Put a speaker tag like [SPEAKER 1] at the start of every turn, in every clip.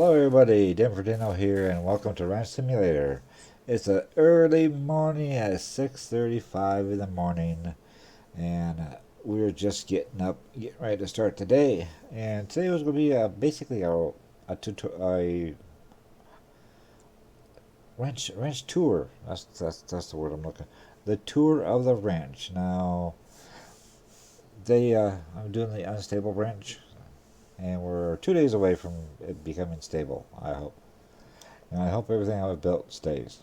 [SPEAKER 1] Hello everybody, Denver Dino here and welcome to Ranch Simulator. It's an early morning at 6:35 in the morning and we're just getting up, getting ready to start today. And today was going to be basically a ranch tour. That's the word I'm looking. The tour of the ranch. Now, I'm doing the unstable ranch and we're 2 days away from it becoming stable, I hope. And I hope everything I've built stays.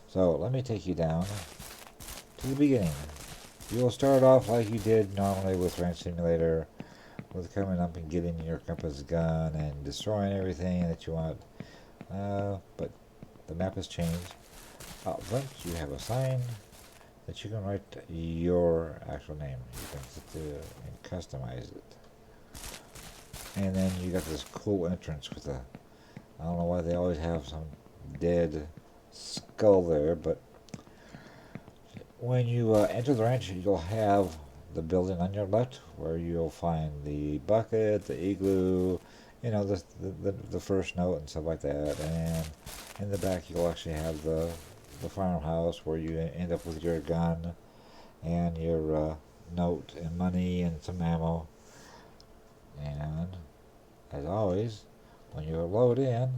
[SPEAKER 1] So let me take you down to the beginning. You will start off like you did normally with Ranch Simulator, with coming up and getting your compass gun and destroying everything that you want. But the map has changed. Out front you have a sign that you can write your actual name. You can sit there and customize it. And then you got this cool entrance with a, I don't know why they always have some dead skull there, but when you enter the ranch, you'll have the building on your left where you'll find the bucket, the igloo, the first note and stuff like that. And in the back, you'll actually have the farmhouse where you end up with your gun and your note and money and some ammo. And as always, when you load in,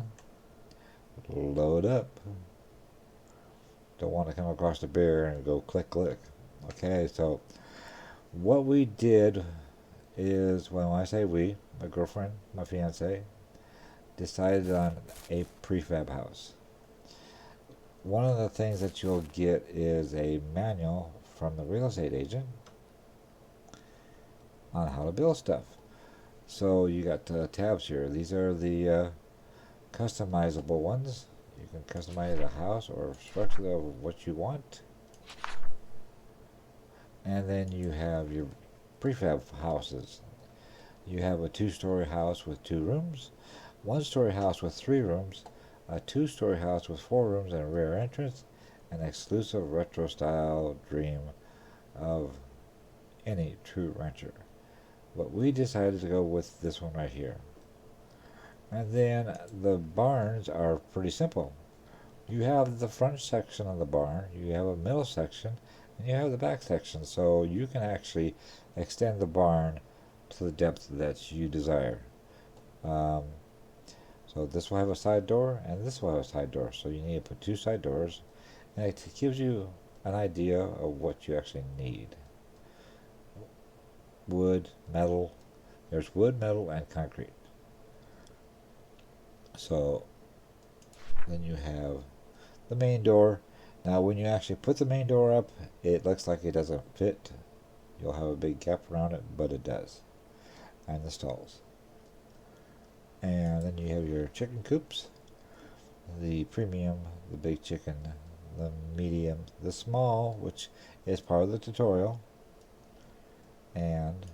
[SPEAKER 1] load up. Don't want to come across the bear and go click click. Okay, so what we did is, when I say we, my girlfriend, my fiance, decided on a prefab house. One of the things that you'll get is a manual from the real estate agent on how to build stuff. So you got tabs here. These are the customizable ones. You can customize a house or structure of what you want. And then you have your prefab houses. You have a 2-story house with 2 rooms, 1-story house with 3 rooms, a 2-story house with 4 rooms and a rear entrance, an exclusive retro style dream of any true rancher. But we decided to go with this one right here. And then the barns are pretty simple. You have the front section of the barn, you have a middle section, and you have the back section. So you can actually extend the barn to the depth that you desire. So this will have a side door, and this will have a side door. So you need to put 2 side doors, and it gives you an idea of what you actually need. Wood, metal. There's wood, metal, and concrete. So then you have the main door. Now when you actually put the main door up, it looks like it doesn't fit. You'll have a big gap around it, but it does. And the stalls. And then you have your chicken coops. The premium, the big chicken, the medium, the small, which is part of the tutorial, and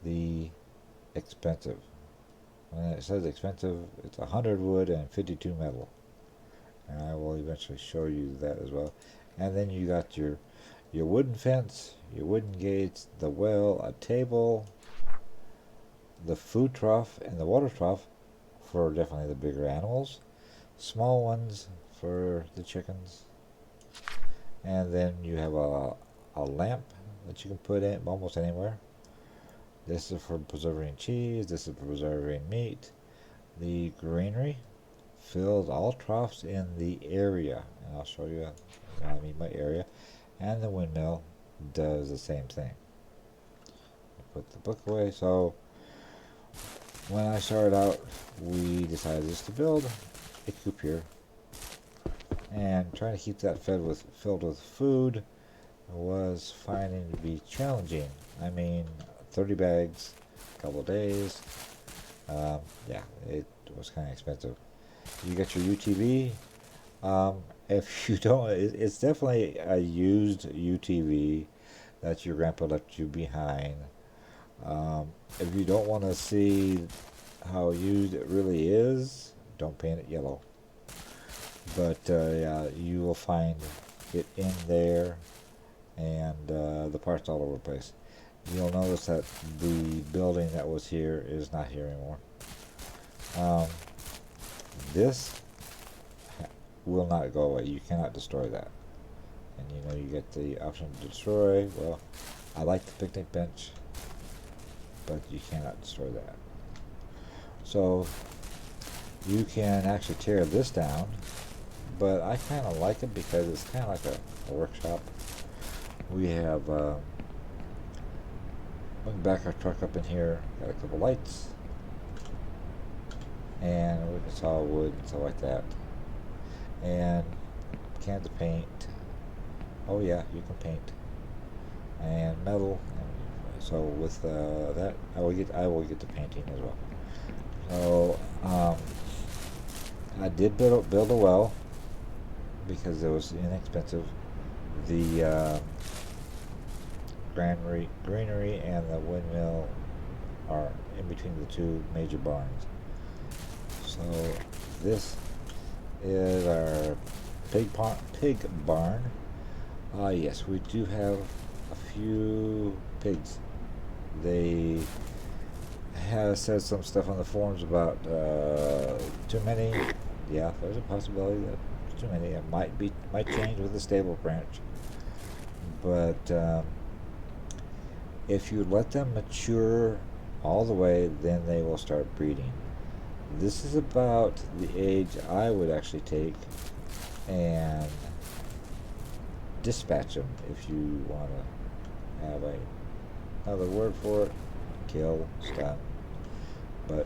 [SPEAKER 1] the expensive. When it says expensive, it's 100 wood and 52 metal. And I will eventually show you that as well. And then you got your wooden fence, your wooden gates, the well, a table, the food trough and the water trough for definitely the bigger animals, small ones for the chickens, and then you have a lamp that you can put in almost anywhere. This is for preserving cheese, this is for preserving meat. The greenery fills all troughs in the area, and I'll show you what I mean by area. And the windmill does the same thing. Put the book away. So when I started out, we decided just to build a coop here, and trying to keep that filled with food was finding to be challenging. I mean, 30 bags, a couple of days. Yeah, it was kind of expensive. You get your UTV. If you don't, it's definitely a used UTV that your grandpa left you behind. If you don't want to see how used it really is, don't paint it yellow. But yeah, you will find it in there, and the parts all over the place. You'll notice that the building that was here is not here anymore. Um, this will not go away. You cannot destroy that. And you know, you get the option to destroy. Well, I like the picnic bench, but you cannot destroy that. So you can actually tear this down, but I kind of like it because it's kind of like a workshop. We have we can back our truck up in here, got a couple lights, and we can saw wood and stuff like that, and cans of paint. Oh yeah, you can paint, and metal. And so with that, I will get the painting as well. So I did build a well because it was inexpensive. The greenery and the windmill are in between the two major barns. So this is our pig barn. Yes, we do have a few pigs. They have said some stuff on the forums about too many. Yeah, there's a possibility that too many. It might change with the stable branch, but if you let them mature all the way, then they will start breeding. This is about the age I would actually take and dispatch them if you want to have another word for it. Kill, stun. But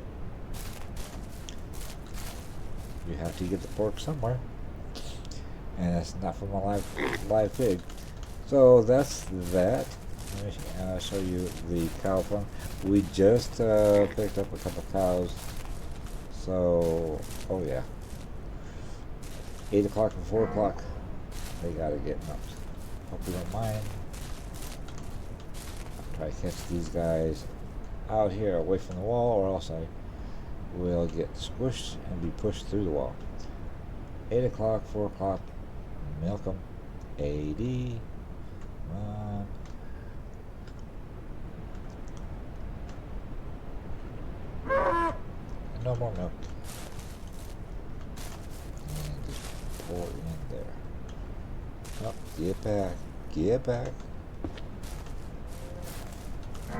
[SPEAKER 1] you have to get the pork somewhere, and it's not from a live pig. So that's that. Let me show you the cow farm. We just picked up a couple cows. So, oh yeah, 8 o'clock and 4 o'clock, they gotta get milked. Hope you don't mind. I'll try to catch these guys out here away from the wall, or else I will get squished and be pushed through the wall. 8 o'clock, 4 o'clock, milk them. AD. No more milk. And just pour it in there. Oh, get back. Get back. I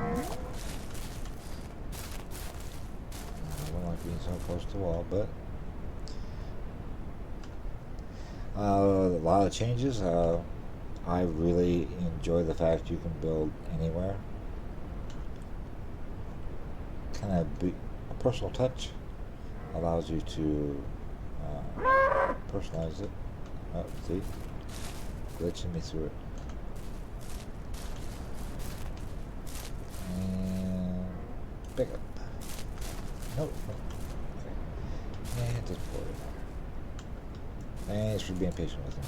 [SPEAKER 1] don't like being so close to the wall, but a lot of changes. I really enjoy the fact you can build anywhere. Kind of a personal touch. Allows you to personalize it. Oh, see? Glitching me through it. And pick up. Nope. Okay. And just pour it in there. Thanks for being patient with me.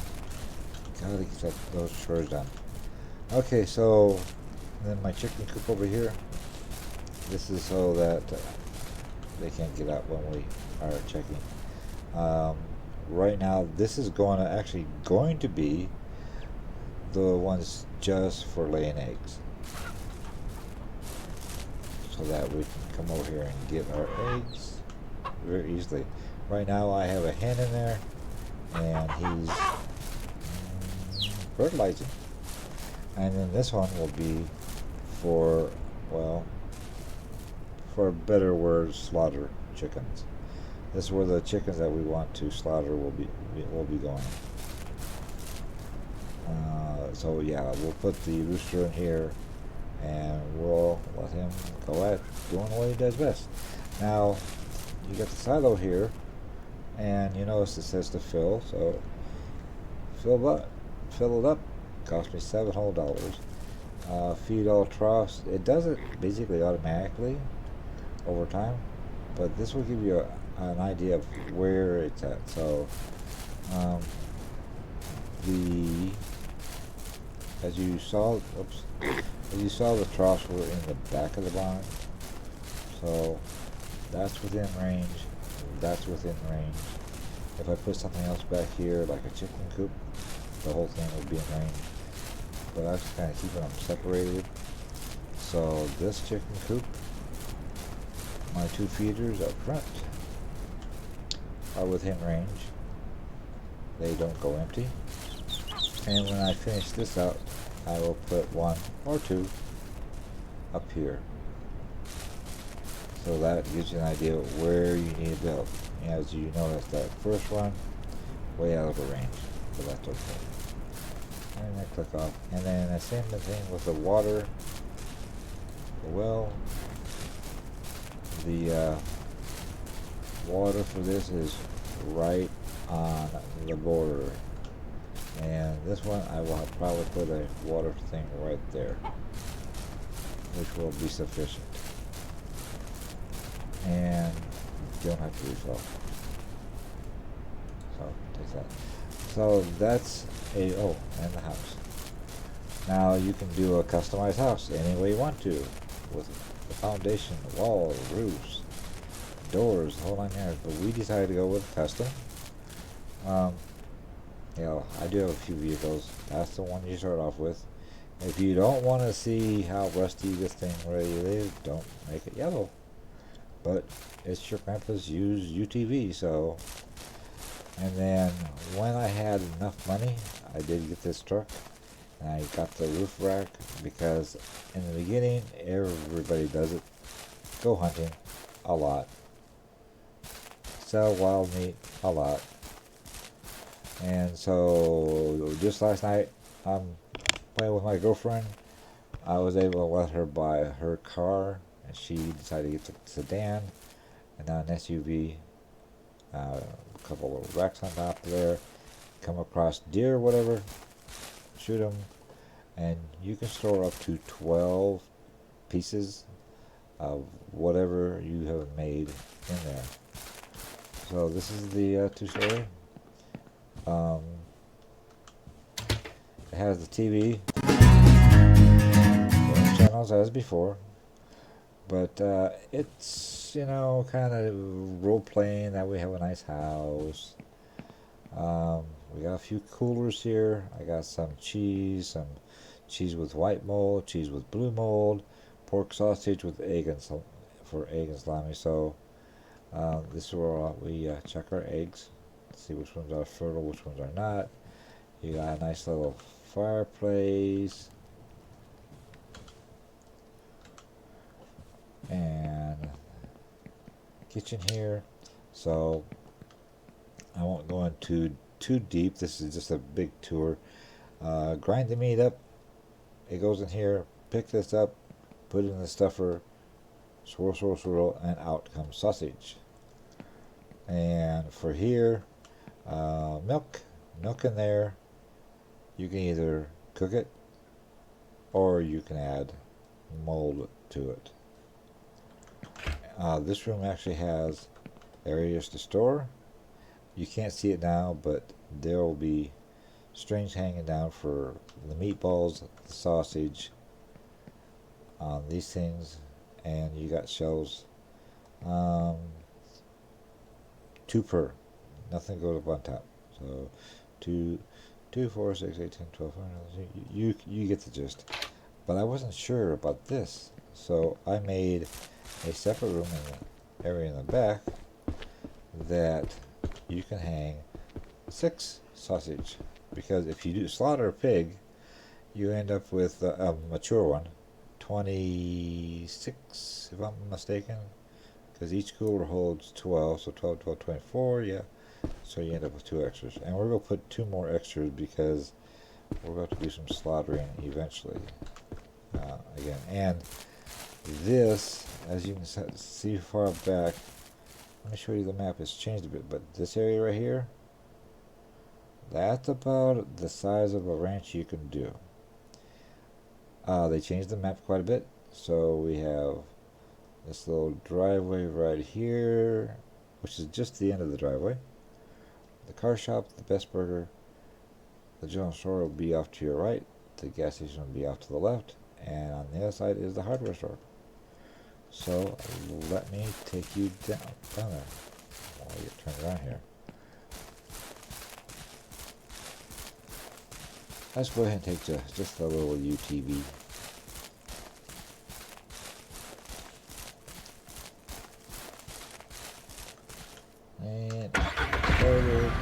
[SPEAKER 1] Gotta get those chores done. Okay, so then my chicken coop over here. This is so that they can't get out when we are checking. Right now, this is actually going to be the ones just for laying eggs, so that we can come over here and get our eggs very easily. Right now, I have a hen in there, and he's fertilizing. And then this one will be for, well, for a better word, slaughter chickens. This is where the chickens that we want to slaughter will be going. So yeah, we'll put the rooster in here, and we'll let him go at doing what he does best. Now, you got the silo here, and you notice it says to fill. So fill it up. Cost me $7 whole. Feed all troughs. It does it basically automatically over time, but this will give you an idea of where it's at. So as you saw the troughs were in the back of the barn, so that's within range. That's within range. If I put something else back here, like a chicken coop, the whole thing would be in range. But I was kind of keeping them separated. So this chicken coop, my 2 feeders up front, are within range. They don't go empty. And when I finish this out, I will put 1 or 2 up here. So that gives you an idea of where you need to build. As you notice, that first one, way out of the range, but that's okay. And then click off. And then the same thing with the water. Well, the water for this is right on the border. And this one, I will probably put a water thing right there, which will be sufficient. And you don't have to refill. So take that. So that's and the house. Now you can do a customized house any way you want to, with the foundation, the walls, roofs, doors, the whole 9 yards. But we decided to go with custom. I do have a few vehicles. That's the one you start off with. If you don't want to see how rusty this thing really is, don't make it yellow. But it's your grandpa's used UTV, so. And then when I had enough money, I did get this truck. And I got the roof rack because in the beginning, everybody does it. Go hunting a lot. Sell wild meat a lot. And so just last night, I'm playing with my girlfriend. I was able to let her buy her car, and she decided to get the sedan and now an SUV. A couple of racks on top there. Come across deer, whatever, shoot them, and you can store up to 12 pieces of whatever you have made in there. So this is the 2-story. It has the TV, same channels as before, but it's, kind of role-playing that we have a nice house. We got a few coolers here. I got some cheese with white mold, cheese with blue mold, pork sausage with egg and salami. So this is where we check our eggs, see which ones are fertile, which ones are not. You got a nice little fireplace and kitchen here. So I won't go into too deep. This is just a big tour. Grind the meat up. It goes in here. Pick this up. Put it in the stuffer. Swirl, swirl, swirl, and out comes sausage. And for here, milk in there. You can either cook it or you can add mold to it. This room actually has areas to store. You can't see it now, but there will be strings hanging down for the meatballs, the sausage, these things, and you got shelves. 2 per. Nothing goes up on top. So 2, 4, 6, 8, 10, 12, 14. You get the gist. But I wasn't sure about this, so I made a separate room in the area in the back that you can hang 6 sausage, because if you do slaughter a pig, you end up with a mature one, 26 if I'm mistaken, because each cooler holds 12, so 12, 12, 24, yeah. So you end up with 2 extras, and we're going to put 2 more extras because we're going to do some slaughtering eventually. Again, and this, as you can see far back, let me show you the map. It's changed a bit, but this area right here, that's about the size of a ranch you can do. They changed the map quite a bit, so we have this little driveway right here, which is just the end of the driveway. The car shop, the Best Burger, the general store will be off to your right, the gas station will be off to the left, and on the other side is the hardware store. So let me take you down there while you turn around here. Let's go ahead and take just a little UTV. And started.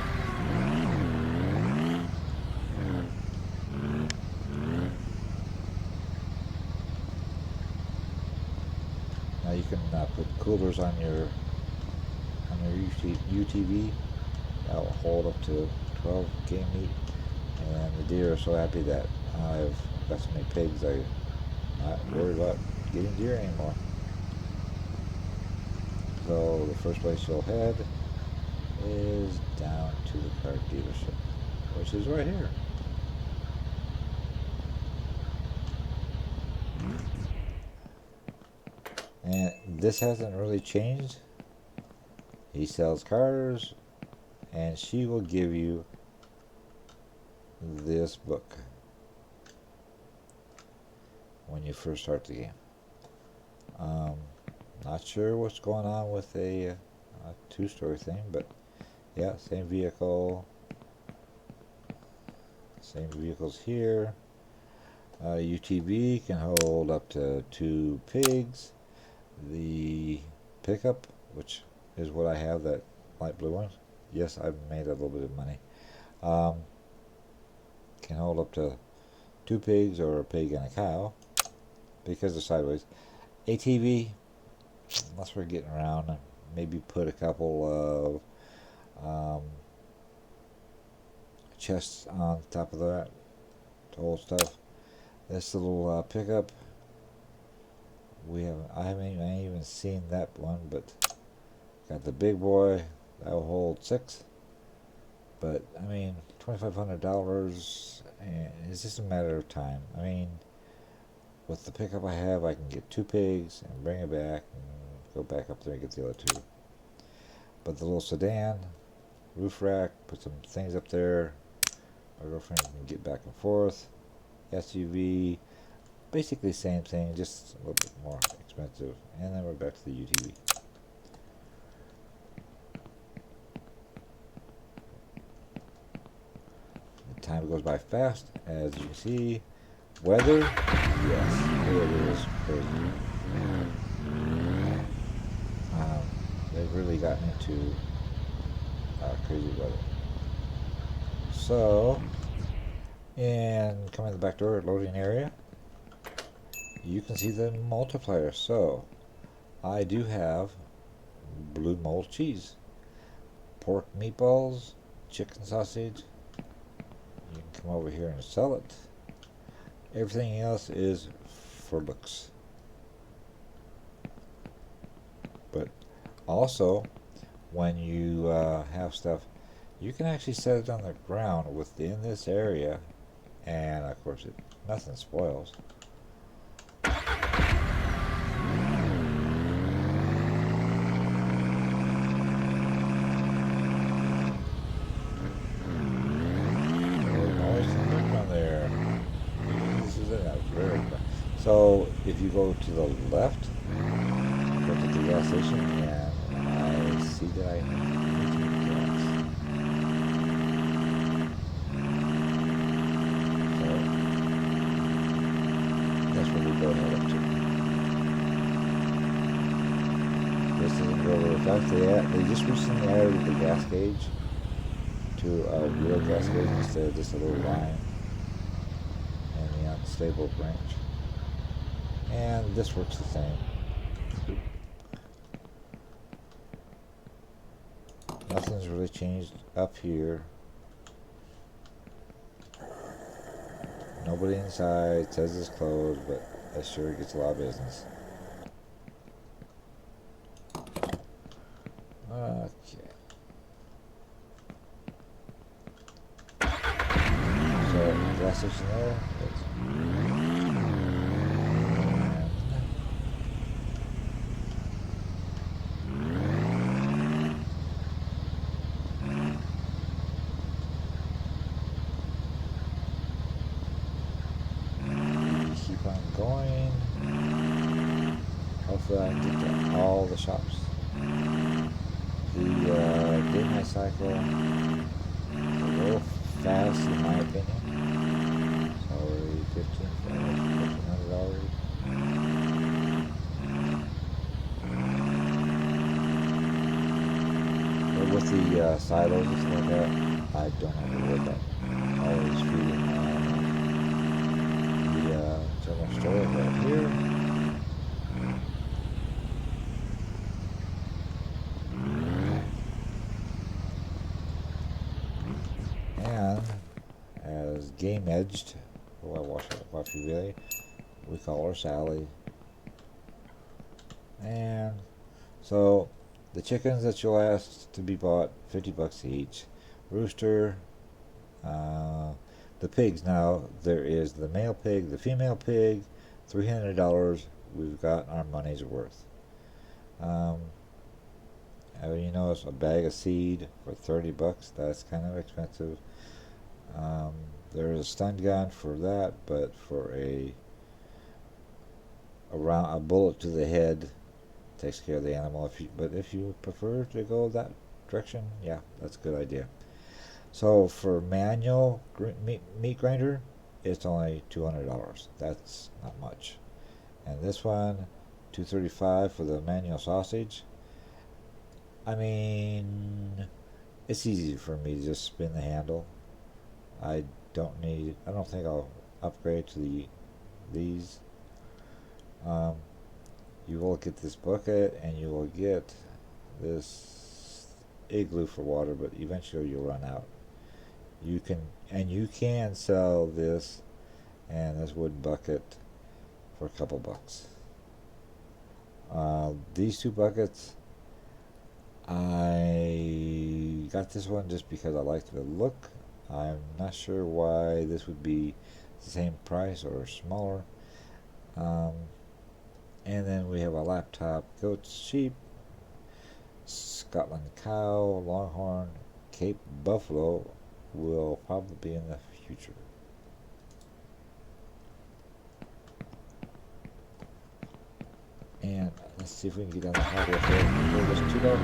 [SPEAKER 1] Now you can put coolers on your UTV. That will hold up to 12 game meat, and the deer are so happy that I've got so many pigs I'm not worried about getting deer anymore. So the first place you'll head is down to the car dealership, which is right here. And this hasn't really changed. He sells cars, and she will give you this book when you first start the game. Not sure what's going on with a two-story thing, but yeah, same vehicle, same vehicles here. UTV can hold up to 2 pigs. The pickup, which is what I have, that light blue one, yes, I've made a little bit of money, can hold up to 2 pigs or a pig and a cow because they're sideways. ATV, unless we're getting around, maybe put a couple of chests on top of that to hold stuff. This little pickup, I haven't even seen that one, but got the big boy that will hold 6. But I mean, $2,500, and it's just a matter of time. I mean, with the pickup I have, I can get 2 pigs and bring it back and go back up there and get the other 2. But the little sedan, roof rack, put some things up there. My girlfriend can get back and forth. SUV, basically same thing, just a little bit more expensive. And then we're back to the UTV. The time goes by fast, as you can see. Weather, yes, it is crazy. They've really gotten into crazy weather. So, and coming to the back door loading area, you can see the multiplier. So I do have blue mold cheese, pork meatballs, chicken sausage. You can come over here and sell it. Everything else is for looks. But also, when you have stuff, you can actually set it on the ground within this area, and of course nothing spoils. So if you go to the left, go to the gas station, and I see that I need to get gas. So that's where we go ahead up to. This doesn't go really fast. They just recently added the gas gauge to a real gas gauge instead of just a little line and the unstable branch. And this works the same. Nothing's really changed up here. Nobody inside, says it's closed, but that sure gets a lot of business. Okay. So, gas station there. Going. Hopefully I can get to all the shops. The day-night cycle is a little fast in my opinion. It's already $1,500 already. But with the silos and stuff like that, I don't have to worry about always feeding the general storage right here. And as game edged, oh, I watch you really. We call her Sally. And so the chickens that you'll ask to be bought, $50 each. Rooster, the pigs now, there is the male pig, the female pig, $300. We've got our money's worth. You know, it's a bag of seed for $30. That's kind of expensive. There's a stun gun for that, but for a bullet to the head takes care of the animal. But if you prefer to go that direction, yeah, that's a good idea. So for manual meat grinder, it's only $200. That's not much. And this one, $235 for the manual sausage. I mean, it's easy for me to just spin the handle. I don't think I'll upgrade to these. You will get this bucket and you will get this igloo for water, but eventually you'll run out. You can sell this and this wooden bucket for a couple bucks. These two buckets, I got this one just because I like the look. I'm not sure why this would be the same price or smaller. And then we have a laptop, goats, sheep, Scotland cow, longhorn, Cape buffalo will probably be in the future. And let's see if we can get on the hardware for this too low.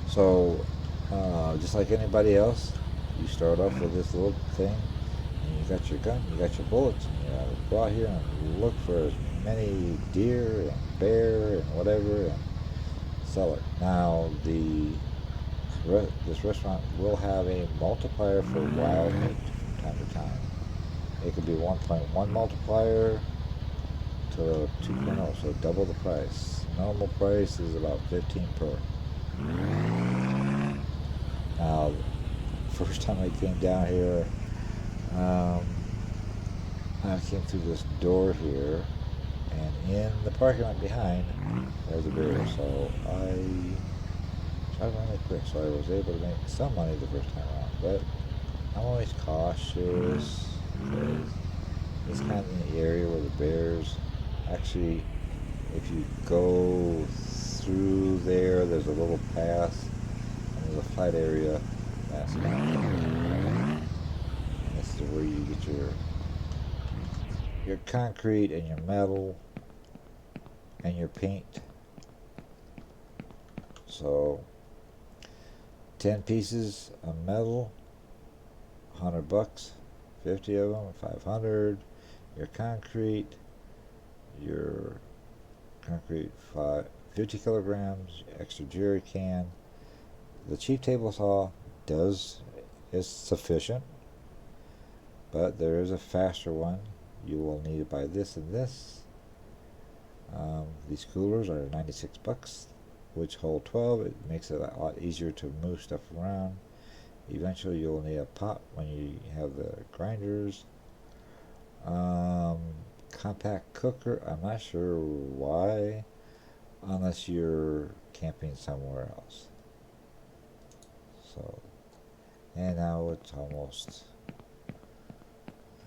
[SPEAKER 1] So, just like anybody else, you start off with this little thing, and you got your gun, you got your bullets, and you go out here and look for as many deer and bear and whatever, and sell it. Now, this restaurant will have a multiplier for wild meat from time to time. It could be 1.1 multiplier to 2.0, so double the price. Normal price is about 15 per. Now, first time I came down here, I came through this door here, and in the parking lot behind, there's a bear. So I tried to run it quick, so I was able to make some money the first time around. But I'm always cautious, because it's kind of in the area where the bears, actually, if you go through there's a little path, and there's a flat area. That's kind of, this is where you get your concrete and your metal and your paint. So 10 pieces of metal, $100, 50 of them, 500. Your concrete 50 kilograms, extra jerry can. The cheap table saw is sufficient, but there is a faster one. You will need to buy this and this. These coolers are $96, which hold 12. It makes it a lot easier to move stuff around. Eventually you'll need a pot when you have the grinders. Compact cooker, I'm not sure why, unless you're camping somewhere else. So, and now it's almost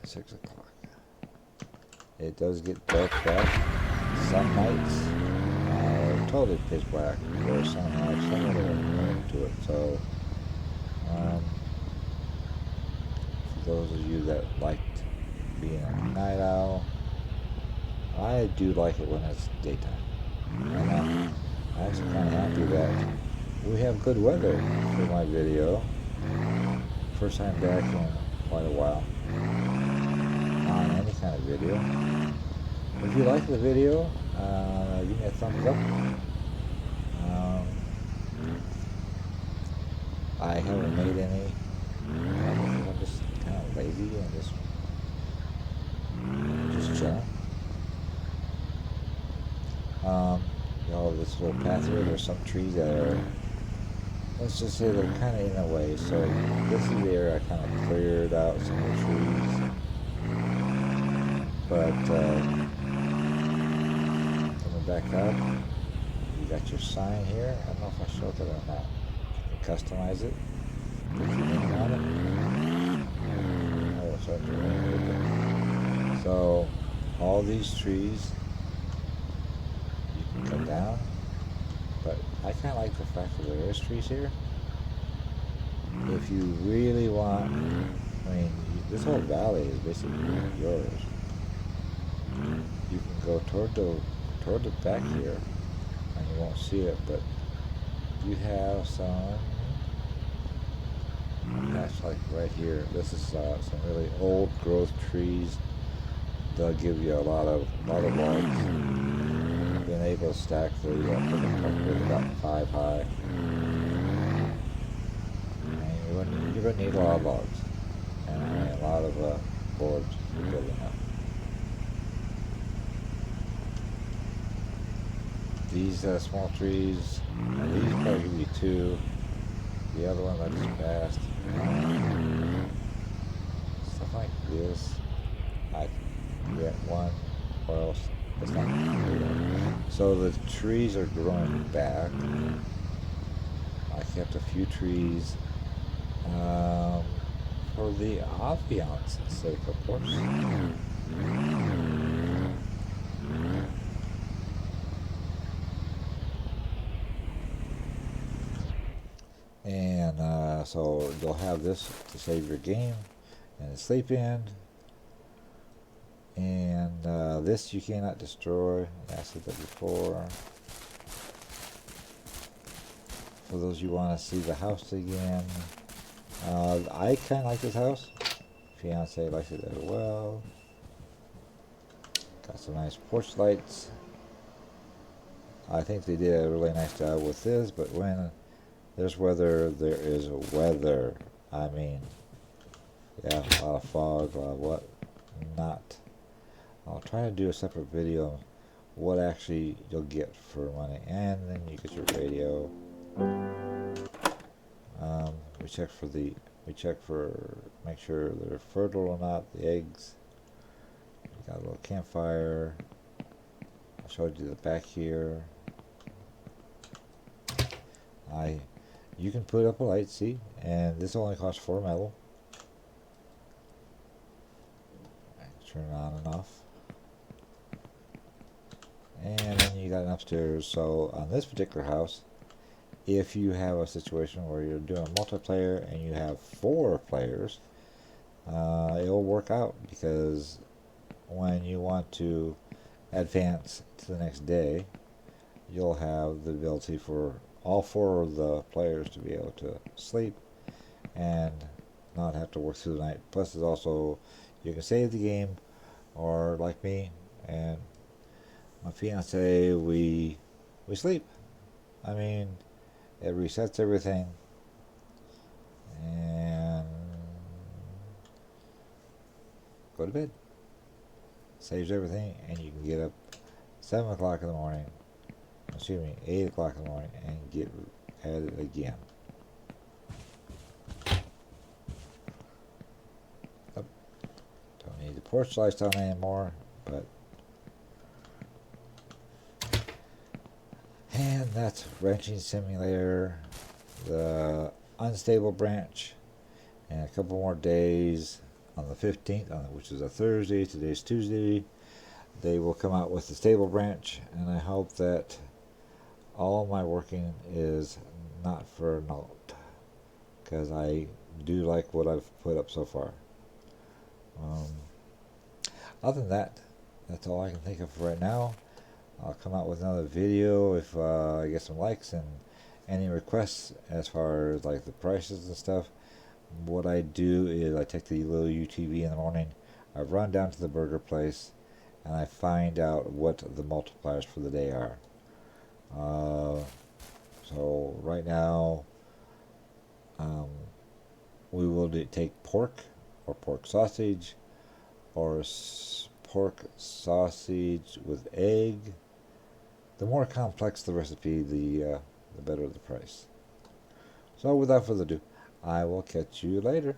[SPEAKER 1] 6 o'clock. It does get dark back. Some nights are totally pitch black, or some have some other moon to it. So, for those of you that liked being a night owl, I do like it when it's daytime. And I'm actually kind of happy that we have good weather for my video. first time back in quite a while on any kind of video. If you like the video, give me a thumbs up. I haven't made any. I'm just kind of lazy and just chilling. You know, this little path here, there's some trees that are, let's just say they're kind of in the way. So this is the area I kind of cleared out some of the trees. But coming back up, you got your sign here. I don't know if I showed that or not. You can customize it. Put your name on it. I will start to rain a little bit. So all these trees you can cut down. But I kind of like the fact that there is trees here. If you really want, I mean, this whole valley is basically yours. You can go toward the back here, and you won't see it, but you have some patch like right here. This is some really old growth trees. They'll give you a lot of logs. Been able to stack the about 5 high. And you're going to need a lot of logs and a lot of boards for building up. These small trees, these probably give you 2. The other one I just passed. Stuff like this, I can get 1 or else. It's not so the trees are growing back. I kept a few trees for the ambiance sake, of course. And so you'll have this to save your game and the sleep in. And this you cannot destroy. I said that before. For those you want to see the house again, I kind of like this house. Fiance likes it as well. Got some nice porch lights. I think they did a really nice job with this, but when there's weather, there is weather. I mean, yeah, a lot of fog, a lot of what not. I'll try to do a separate video on what actually you'll get for money. And then you get your radio. We check for make sure they're fertile or not, the eggs. We got a little campfire. I showed you the back here. You can put up a light, see, and this only costs 4 metal. Turn it on and off. And then you got an upstairs. So on this particular house, if you have a situation where you're doing a multiplayer and you have 4 players, it'll work out, because when you want to advance to the next day, you'll have the ability for all 4 of the players to be able to sleep and not have to work through the night. Plus, it's also, you can save the game, or like me and my fiance, we sleep. I mean, it resets everything and go to bed. Saves everything, and you can get up 7 o'clock in the morning, 8 o'clock in the morning, and get at it again. Don't need the porch lights on anymore, but and that's Ranching Simulator, the unstable branch, and a couple more days on the 15th, which is a Thursday. Today's Tuesday. They will come out with the stable branch, and I hope that all my working is not for naught, because I do like what I've put up so far. Other than that, that's all I can think of right now. I'll come out with another video if I get some likes and any requests as far as like the prices and stuff. what I do is I take the little UTV in the morning, I run down to the burger place, and I find out what the multipliers for the day are. Uh, so right now, um, we will take pork or pork sausage or pork sausage with egg. The more complex the recipe, the better the price. So without further ado, I will catch you later.